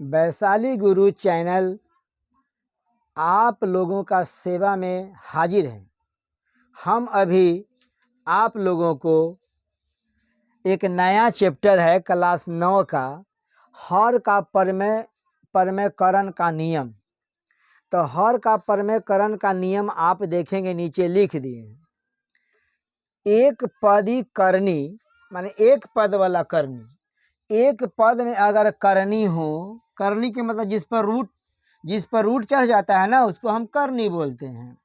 वैशाली गुरु channel आप लोगों का सेवा में हाजिर है। हम अभी आप लोगों को एक नया चैप्टर है क्लास 9 का हर का परमेयकरण का नियम। तो हर का परमेयकरण का नियम आप देखेंगे नीचे लिख दिए हैं। एक पदी करनी माने एक पद वाला करनी, एक पद में अगर करनी हो, करनी के मतलब जिस पर रूट चढ़ जाता है ना उसको हम करनी बोलते हैं।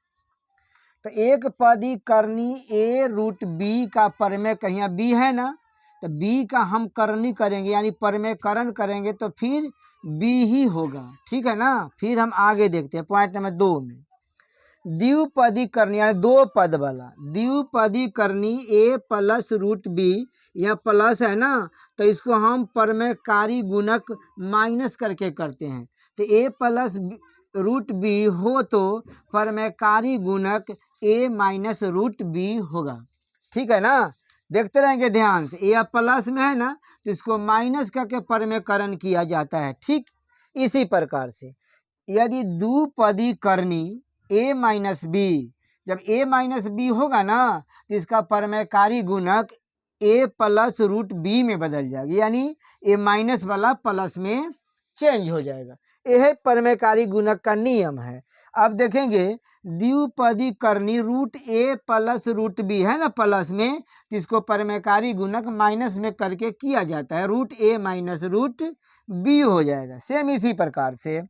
तो एक पदी करनी ए रूट बी का परमेयकरण, यहाँ बी है ना, तो बी का हम करनी करेंगे यानी परमेयकरण करेंगे तो फिर बी ही होगा। ठीक है ना। फिर हम आगे देखते हैं पॉइंट नंबर 2 में द्विपदी करनी यानी दो पद वाला द्विपदी करनी ए प्लस रूट बी, यह प्लस है ना तो इसको हम परमेयकारी गुणक माइनस करके करते हैं। तो ए प्लस रूट बी हो तो परमेयकारी गुणक ए माइनस रूट बी होगा। ठीक है ना। देखते रहेंगे ध्यान से, यह प्लस में है ना तो इसको माइनस करके परमेयकरण किया जाता है। ठीक इसी प्रकार से यदि द्विपदी करनी ए माइनस बी, जब ए माइनस बी होगा ना तो इसका परमेयकारी गुणक ए प्लस रूट बी में बदल जाएगा, यानी ए माइनस वाला प्लस में चेंज हो जाएगा। यह परमेयकारी गुणक का नियम है। अब देखेंगे द्विपदी करनी रूट ए प्लस रूट बी है ना प्लस में, तो इसको परमेयकारी गुणक माइनस में करके किया जाता है, रूट ए माइनस रूट बी हो जाएगा। सेम इसी प्रकार से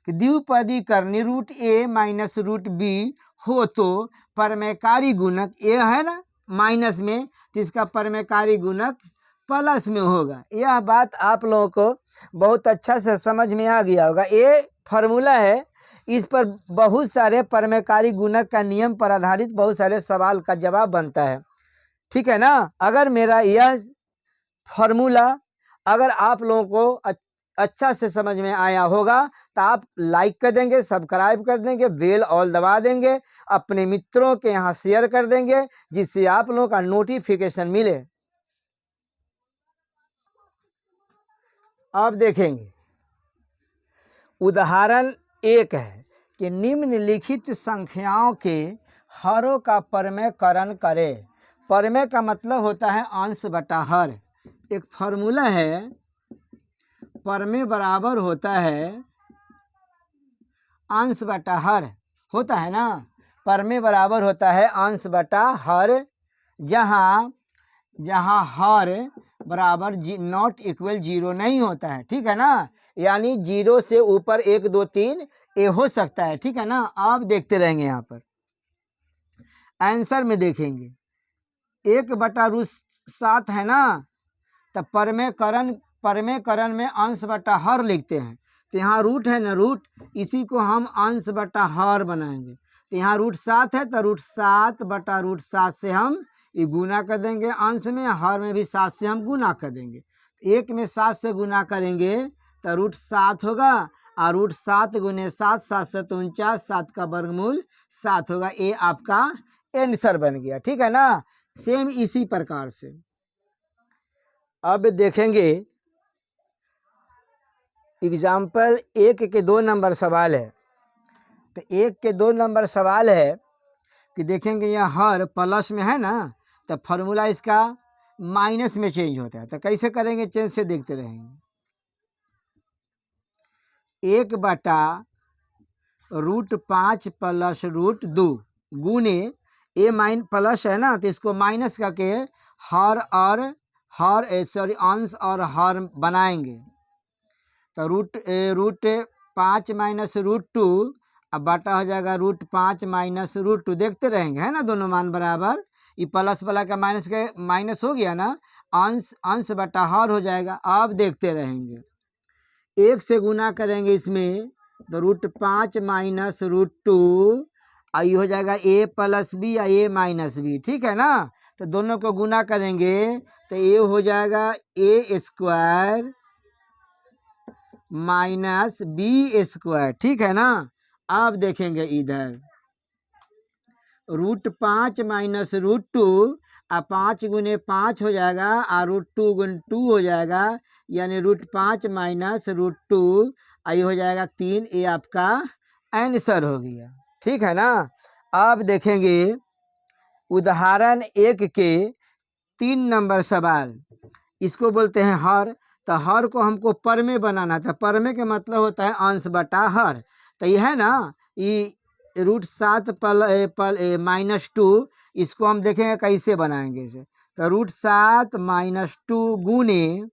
द्विपदी करनी रूट ए माइनस रूट बी हो तो परमेयकारी गुणक ए है ना माइनस में, तो इसका परमेयकारी गुणक प्लस में होगा। यह बात आप लोगों को बहुत अच्छा से समझ में आ गया होगा। ये फार्मूला है, इस पर बहुत सारे परमेयकारी गुणक का नियम पर आधारित बहुत सारे सवाल का जवाब बनता है। ठीक है ना। अगर मेरा यह फार्मूला अगर आप लोगों को अच्छा से समझ में आया होगा तो आप लाइक कर देंगे, सब्सक्राइब कर देंगे, बेल ऑल दबा देंगे, अपने मित्रों के यहाँ शेयर कर देंगे जिससे आप लोगों का नोटिफिकेशन मिले। अब देखेंगे उदाहरण 1 है कि निम्नलिखित संख्याओं के हरों का परमेयकरण करें। परमेय का मतलब होता है अंश बटा हर। एक फार्मूला है, परमेय बराबर होता है अंश बटा हर, होता है ना। परमेय बराबर होता है अंश बटा हर, जहाँ हर बराबर नॉट इक्वल 0 नहीं होता है। ठीक है ना। यानी 0 से ऊपर 1 2 3 ये हो सकता है। ठीक है ना। आप देखते रहेंगे यहाँ पर आंसर में देखेंगे 1 बटा रूट 7 है ना, तब परमेयकरण में अंश बटा हर लिखते हैं। तो यहाँ रूट है ना, रूट इसी को हम अंश बटा हर बनाएंगे। तो यहाँ रूट 7 है तो रूट 7 बटा रूट 7 से हम ये गुना कर देंगे, अंश में हर में भी 7 से हम गुना कर देंगे। 1 में 7 से गुना करेंगे तो रूट 7 होगा, और रूट 7 गुने 7 7 7 49, 7 का वर्गमूल 7 होगा। ये आपका आंसर बन गया। ठीक है ना। सेम इसी प्रकार से अब देखेंगे एग्जाम्पल 1 के 2 नंबर सवाल है। तो 1 के 2 नंबर सवाल है कि देखेंगे यहाँ हर प्लस में है ना तो फार्मूला इसका माइनस में चेंज होता है। तो कैसे करेंगे चेंज से देखते रहेंगे। 1 बटा रूट 5 प्लस रूट 2 गुने ए माइन प्लस है ना तो इसको माइनस करके अंश और हर बनाएंगे। तो रूट 5 माइनस रूट 2 अब बटा हो जाएगा रूट 5 माइनस रूट 2। देखते रहेंगे है ना दोनों मान बराबर, ये प्लस वाला का माइनस हो गया ना, अंश बटा हर हो जाएगा। अब देखते रहेंगे 1 से गुना करेंगे इसमें तो रूट 5 माइनस रूट 2 आई हो जाएगा ए प्लस बी या ए माइनस बी। ठीक है ना। तो दोनों को गुना करेंगे तो ये हो जाएगा ए स्क्वायर माइनस बी स्क्वायर। ठीक है ना। अब देखेंगे इधर रूट 5 माइनस रूट 2 अब 5 गुने 5 हो जाएगा और √2 गुने 2 हो जाएगा, यानी √5 माइनस √2, ये हो जाएगा 3। ये आपका आंसर हो गया। ठीक है ना। अब देखेंगे उदाहरण 1 के 3 नंबर सवाल। इसको बोलते हैं हर। तो हर को हमको पर में बनाना था। पर में का मतलब होता है अंश बटा हर। तो ये है ना, ये √7 -2, इसको हम देखेंगे कैसे बनाएंगे इसे। तो √7 - 2 गुने,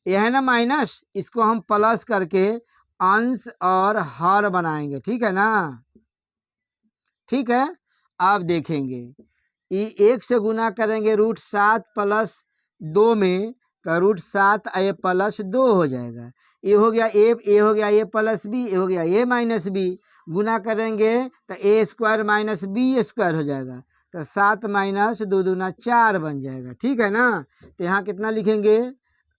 ये है ना माइनस, इसको हम प्लस करके अंश और हर बनाएंगे। ठीक है ना। ठीक है। आप देखेंगे ये 1 से गुना करेंगे √7 + 2 में, तो √7 +2 हो जाएगा। ये हो गया ए, ये हो गया a + b, ये हो गया a - b। गुना करेंगे तो a² - b² हो जाएगा। तो 7 - 2 दूना 4 बन जाएगा। ठीक है ना। तो यहाँ कितना लिखेंगे,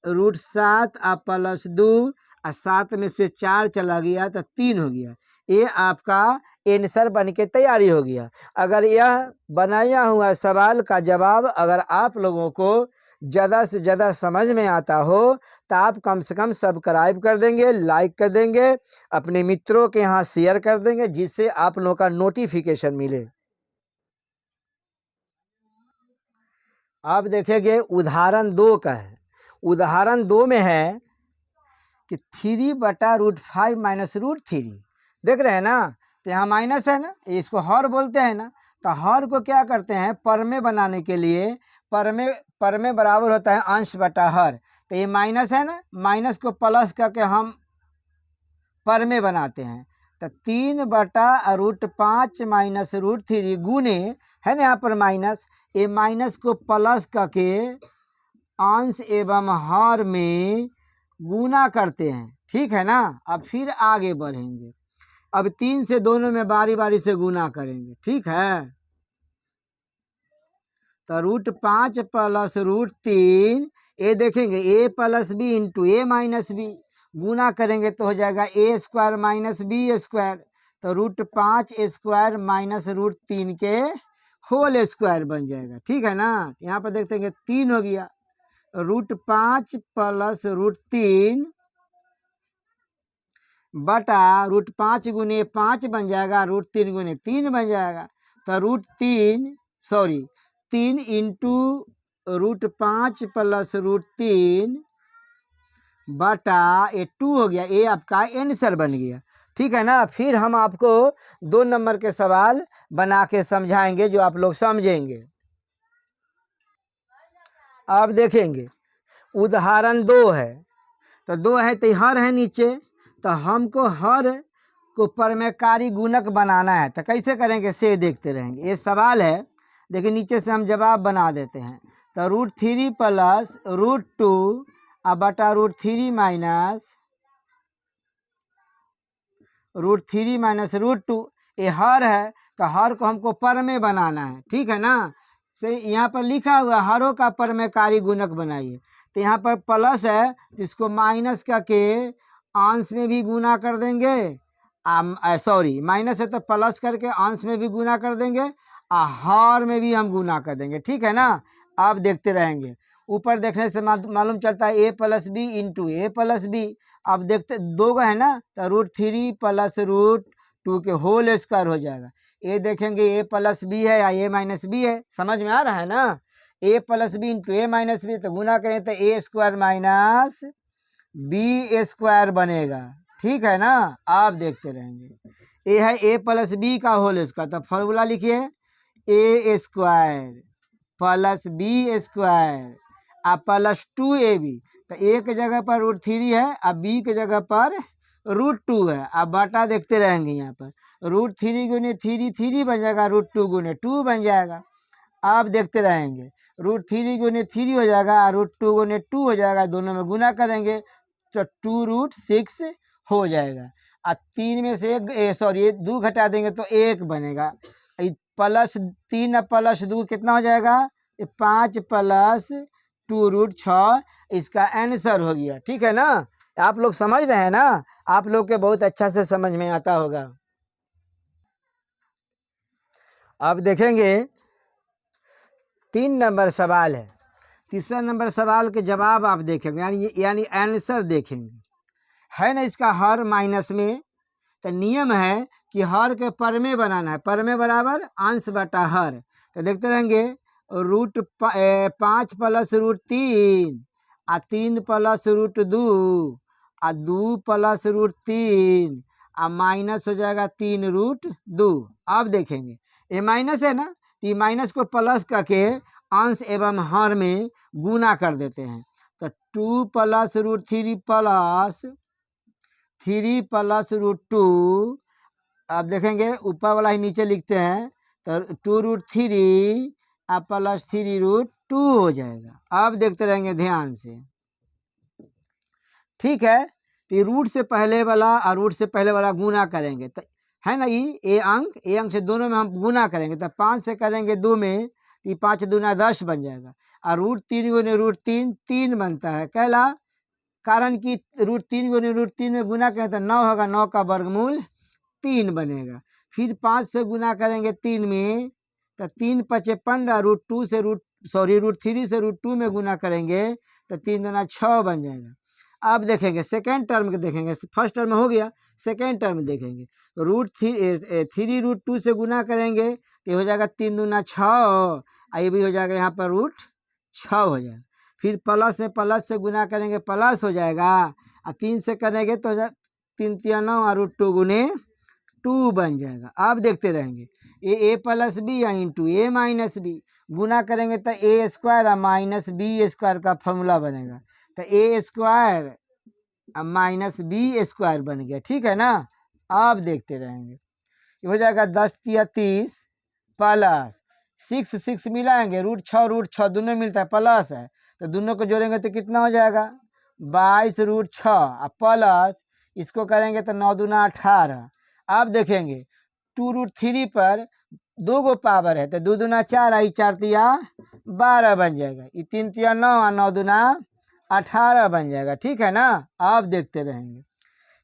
√7 +2, और 7 में से 4 चला गया तो 3 हो गया। ये आपका आंसर बन के तैयारी हो गया। अगर यह बनाया हुआ सवाल का जवाब अगर आप लोगों को ज़्यादा से ज़्यादा समझ में आता हो तो आप कम से कम सब्सक्राइब कर देंगे, लाइक कर देंगे, अपने मित्रों के यहाँ शेयर कर देंगे, जिससे आप लोगों का नोटिफिकेशन मिले। आप देखेंगे उदाहरण 2 का है। उदाहरण 2 में है कि 3/√5 - √3। देख रहे हैं ना। तो यहाँ माइनस है ना, इसको हर बोलते हैं ना। तो हर को क्या करते हैं, पर में बनाने के लिए पर में बराबर होता है अंश बटा हर। तो ये माइनस है ना, माइनस को प्लस करके हम पर में बनाते हैं। तो 3/√5 - √3 गुने, है ना यहाँ पर माइनस, ये माइनस को प्लस करके अंश एवं हर में गुना करते हैं। ठीक है ना। अब फिर आगे बढ़ेंगे। अब 3 से दोनों में बारी बारी से गुना करेंगे। ठीक है। तो √5 + √3, ये देखेंगे a + b into a - b, गुना करेंगे तो हो जाएगा a² - b²। तो √5² - √3 के होल स्क्वायर बन जाएगा। ठीक है ना। यहाँ पर देखते हैं 3 हो गया। √5 + √3 बटा √5 गुने 5 बन जाएगा, √3 गुने 3 बन जाएगा। तो √3 इंटू √5 + √3 बटा ये 2 हो गया। ये आपका आंसर बन गया। ठीक है ना। फिर हम आपको 2 नंबर के सवाल बना के समझाएंगे जो आप लोग समझेंगे। अब देखेंगे उदाहरण 2 है। तो 2 है तो हर है नीचे। तो हमको हर को परमेकारी गुणक बनाना है। तो कैसे करेंगे से देखते रहेंगे। ये सवाल है, देखिए नीचे से हम जवाब बना देते हैं। तो √3 + √2 बटा √3 माइनस √2, ये हर है। तो हर को हमको पर में बनाना है। ठीक है ना। से यहाँ पर लिखा हुआ हरों का परमेकारी गुणक बनाइए। तो यहाँ पर प्लस है, इसको माइनस करके अंश में भी गुना कर देंगे। सॉरी, माइनस है तो प्लस करके अंश में भी गुना कर देंगे और हर में भी हम गुना कर देंगे। ठीक है ना। आप देखते रहेंगे। ऊपर देखने से मालूम चलता है a + b into a + b। अब देखते 2 है ना, तो √3 + √2 के होल स्क्वायर हो जाएगा। ये देखेंगे a + b है या a - b है, समझ में आ रहा है ना। a + b into a - b, तो गुना करें तो a² - b² बनेगा। ठीक है ना। आप देखते रहेंगे। ये है a + b का होल स्क्वायर। तो फॉर्मूला लिखिए, a² + b² प्लस 2ab। तो a के जगह पर √3 है और b के जगह पर √2 है। अब बटा देखते रहेंगे। यहाँ पर √3 गुने 3 बन जाएगा, √2 गुने 2 बन जाएगा। आप देखते रहेंगे। √3 गुने 3 हो जाएगा, √2 गुने 2 हो जाएगा। दोनों में गुना करेंगे तो 2√6 हो जाएगा। और 3 में से ये 2 घटा देंगे तो 1 बनेगा। +3 + 2 कितना हो जाएगा, 5 + 2√6 इसका आंसर हो गया। ठीक है ना। आप लोग समझ रहे हैं ना। आप लोग के बहुत अच्छा से समझ में आता होगा। अब देखेंगे 3 नंबर सवाल है। तीसरा नंबर सवाल के जवाब आप देखेंगे, यानी आंसर देखेंगे, है ना। इसका हर माइनस में, तो नियम है कि हर के पर में बनाना है, पर में बराबर अंश बटा हर। तो देखते रहेंगे रूट 5 प्लस रूट 3 आ 3 प्लस रूट 2 आ 2 प्लस रूट 3 आ माइनस हो जाएगा 3 रूट 2। अब देखेंगे ये माइनस है ना, ये माइनस को प्लस करके अंश एवं हर में गुना कर देते हैं। तो 2 plus root 3 plus 3 plus root 2, अब देखेंगे ऊपर वाला ही नीचे लिखते हैं, तो 2 रूट 3 अब प्लस 3 रूट 2 हो जाएगा। अब देखते रहेंगे ध्यान से, ठीक है। तो रूट से पहले वाला और रूट से पहले वाला गुना करेंगे, तो है ना, ये अंक से दोनों में हम गुना करेंगे। तो 5 से करेंगे 2 में, तो 5 दूना 10 बन जाएगा। और रूट 3 गुने रूट 3 3 बनता है कहला, कारण कि रूट 3 गुने रूट 3 में गुना करें तो 9 होगा, 9 का वर्गमूल 3 बनेगा। फिर 5 से गुना करेंगे 3 में, तो 3 पचे 15, रूट 3 से रूट 2 में गुना करेंगे तो 3 दूना 6 बन जाएगा। अब देखेंगे सेकेंड टर्म के, देखेंगे फर्स्ट टर्म हो गया, सेकेंड टर्म देखेंगे रूट 3 रूट 2 से गुना करेंगे तो हो जाएगा 3 दूना 6, ये भी हो जाएगा यहाँ पर रूट 6 हो जाएगा। फिर प्लस में प्लस से गुना करेंगे प्लस हो जाएगा, और 3 से करेंगे तो 3 3 9 और रूट 2 गुने 2 बन जाएगा। अब देखते रहेंगे ए प्लस बी या इंटू ए माइनस बी, गुना करेंगे तो ए स्क्वायर और माइनस बी स्क्वायर का फॉर्मूला बनेगा। तो ए स्क्वायर माइनस बी स्क्वायर बन गया, ठीक है ना। अब देखते रहेंगे ये हो जाएगा 10 या 30 प्लस 6 मिलाएंगे, रूट 6 दोनों मिलता है प्लस है, तो दोनों को जोड़ेंगे तो कितना हो जाएगा 22 रूट 6 प्लस इसको करेंगे तो 9 दूना 18। अब देखेंगे 2 रूट 3 पर 2 गो पावर है, तो 2 दूना 4 आई 4 तिया 12 बन जाएगा, ये 3 तिया 9 और 9 दूना 18 बन जाएगा, ठीक है ना। अब देखते रहेंगे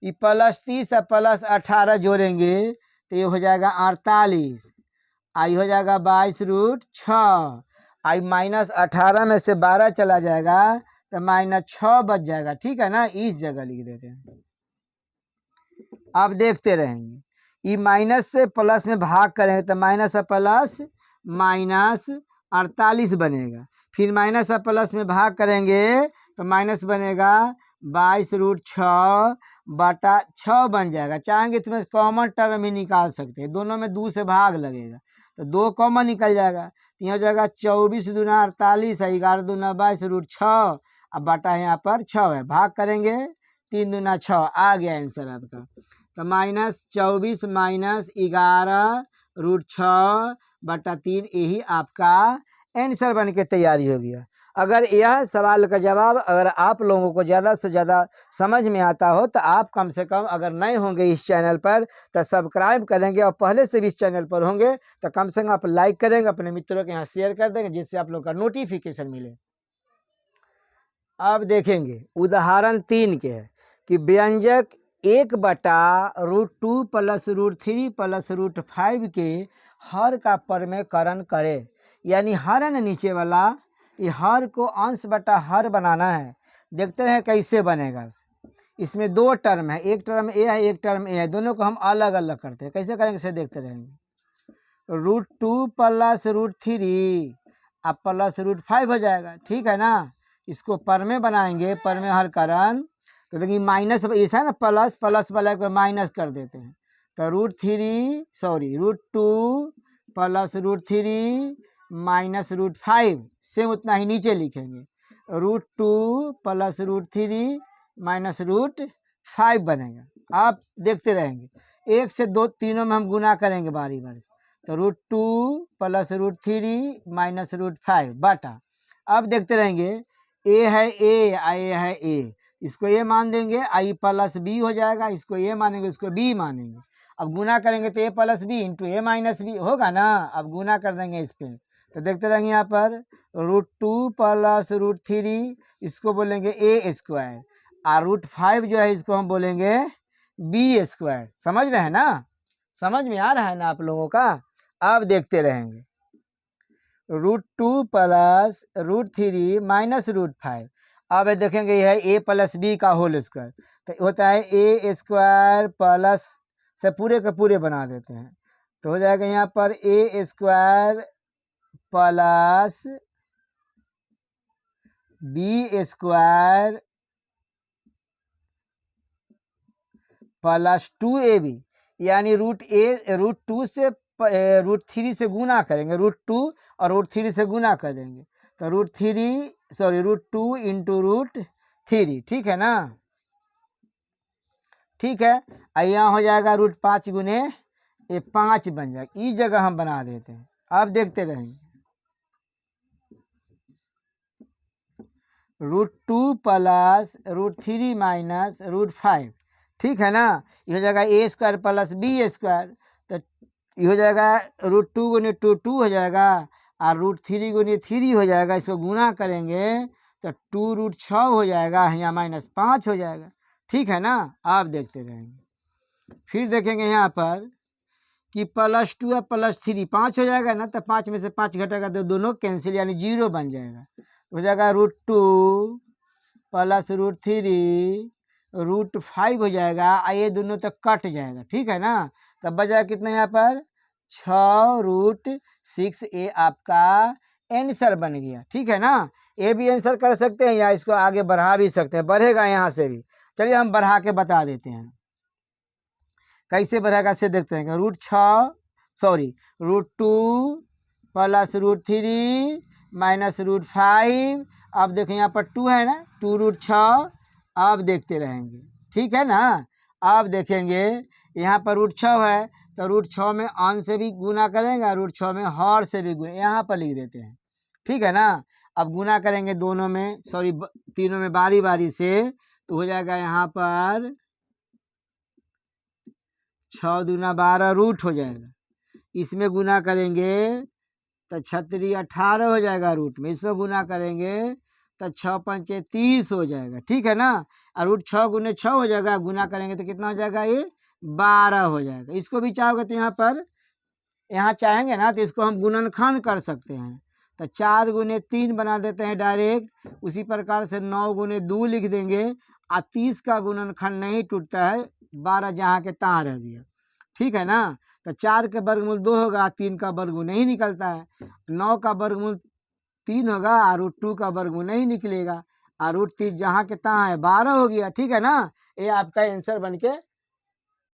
ये प्लस 30 और प्लस 18 जोड़ेंगे तो ये हो जाएगा 48, आई हो जाएगा 22 रूट 6, आई माइनस 18 में से 12 चला जाएगा तो माइनस 6 बच जाएगा, ठीक है ना। इस जगह लिख देते हैं। अब देखते रहेंगे ये माइनस से प्लस में भाग करेंगे तो माइनस और प्लस माइनस 48 बनेगा। फिर माइनस और प्लस में भाग करेंगे तो माइनस बनेगा 22 रूट 6 बटा 6 बन जाएगा। चाहेंगे तो कॉमन टर्म ही निकाल सकते हैं, दोनों में 2 से भाग लगेगा तो 2 कॉमन निकल जाएगा, तो यहाँ हो जाएगा 24 दूना 48 है, 11 दूना 22 रूट 6, अब बटा यहाँ पर 6 है, भाग करेंगे 3 दूना 6, आ गया आंसर आपका। तो माइनस 24 माइनस 11 रूट 6 बटा 3, यही आपका आंसर बन के तैयारी हो गया। अगर यह सवाल का जवाब अगर आप लोगों को ज़्यादा से ज़्यादा समझ में आता हो तो आप कम से कम, अगर नए होंगे इस चैनल पर तो सब्सक्राइब करेंगे, और पहले से भी इस चैनल पर होंगे तो कम से कम आप लाइक करेंगे, अपने मित्रों के यहाँ शेयर कर देंगे, जिससे आप लोग का नोटिफिकेशन मिले। अब देखेंगे उदाहरण 3 के है कि व्यंजक 1 बटा root 2 plus root 3 plus root 5 के हर का परमेकरण करे, यानी हर है ना नीचे वाला, ये हर को अंश बटा हर बनाना है। देखते हैं कैसे बनेगा। इसमें 2 टर्म है, एक टर्म ए है एक टर्म ए है, दोनों को हम अलग अलग करते हैं। कैसे करेंगे इसे देखते रहेंगे। रूट 2 प्लस रूट 3 अब प्लस रूट 5 हो जाएगा, ठीक है ना। इसको पर में बनाएंगे, पर में हर कारण, तो देखिए माइनस ऐसा है ना, प्लस प्लस वाला को माइनस कर देते हैं, तो root 2 plus root 3 minus root 5, same उतना ही नीचे लिखेंगे, root 2 plus root 3 minus root 5 बनेगा। आप देखते रहेंगे 1 से 2 तीनों में हम गुना करेंगे बारी बारी, तो root 2 plus root 3 minus root 5 बटा, अब देखते रहेंगे ए है ए, इसको ए मान देंगे, आई प्लस बी हो जाएगा, इसको ए मानेंगे इसको बी मानेंगे। अब गुना करेंगे तो ए प्लस बी इंटू ए माइनस बी होगा ना। अब गुना कर देंगे इस पर, तो देखते रहेंगे यहाँ पर रूट 2 प्लस रूट 3 इसको बोलेंगे ए स्क्वायर, और रूट 5 जो है इसको हम बोलेंगे बी स्क्वायर। समझ रहे हैं ना, समझ में आ रहा है ना आप लोगों का। अब देखते रहेंगे √2 प्लस √3 माइनस √5। अब देखेंगे यह है a प्लस बी का होल स्क्वायर, तो होता है ए स्क्वायर प्लस से पूरे के पूरे बना देते हैं, तो हो जाएगा यहाँ पर A square plus B square plus 2ab, यानी √2 से √3 से गुना करेंगे, √2 और √3 से गुना कर देंगे, तो √2 इंटू √3, ठीक है ना। ठीक है, यहाँ हो जाएगा √5 गुने ये 5 बन जाएगा, इस जगह हम बना देते हैं। अब देखते रहेंगे, √2 प्लस √3 माइनस √5, ठीक है ना। ये हो जाएगा ए स्क्वायर प्लस बी स्क्वायर, तो ये हो जाएगा √2 गुने 2 हो जाएगा, और √3 गुने 3 हो जाएगा, इसको गुना करेंगे तो 2√6 हो जाएगा, यहाँ -5 हो जाएगा, ठीक है ना। आप देखते रहेंगे, फिर देखेंगे यहाँ पर कि +2 और +3 5 हो जाएगा ना, तो 5 में से 5 घटेगा तो दोनों कैंसिल, यानी 0 बन जाएगा, हो जाएगा √2 प्लस √3 √5 हो जाएगा, ये दोनों तो कट जाएगा, ठीक है ना। तब बचा कितना यहाँ पर 6√6, ये आपका आंसर बन गया, ठीक है ना। ये भी आंसर कर सकते हैं या इसको आगे बढ़ा भी सकते हैं, बढ़ेगा यहाँ से भी। चलिए हम बढ़ा के बता देते हैं, कैसे बढ़ेगा से देखते हैं। √2 प्लस √3 माइनस √5, अब देखें यहाँ पर 2 है ना, 2√6, अब देखते रहेंगे, ठीक है ना। अब देखेंगे यहाँ पर √6 है, तो √6 में अंश से भी गुना करेंगे, √6 में हर से भी गुना, यहाँ पर लिख देते हैं, ठीक है ना। अब गुना करेंगे दोनों में, तीनों में बारी बारी से, तो हो जाएगा यहाँ पर 6 दूना 12 रूट हो जाएगा, इसमें गुना करेंगे तो 6 18 हो जाएगा रूट में, इसमें गुना करेंगे तो 6 पंचे 30 हो जाएगा, ठीक है ना। और √6 गुने 6 हो जाएगा, गुना करेंगे तो कितना हो जाएगा, ये 12 हो जाएगा। इसको भी चाहोगे तो यहाँ पर चाहेंगे ना तो इसको हम गुणनखंड कर सकते हैं, तो 4 गुने 3 बना देते हैं डायरेक्ट, उसी प्रकार से 9 गुने 2 लिख देंगे, और 30 का गुणनखंड नहीं टूटता है, 12 जहाँ के तहाँ रह गया, ठीक है ना। तो 4 के वर्गमूल 2 होगा, 3 का वर्गमूल नहीं निकलता है, 9 का वर्गमूल 3 होगा, और √2 का वर्गमूल नहीं निकलेगा, और √3 जहाँ के तहाँ है 12 हो गया, ठीक है ना। ये आपका आंसर बन के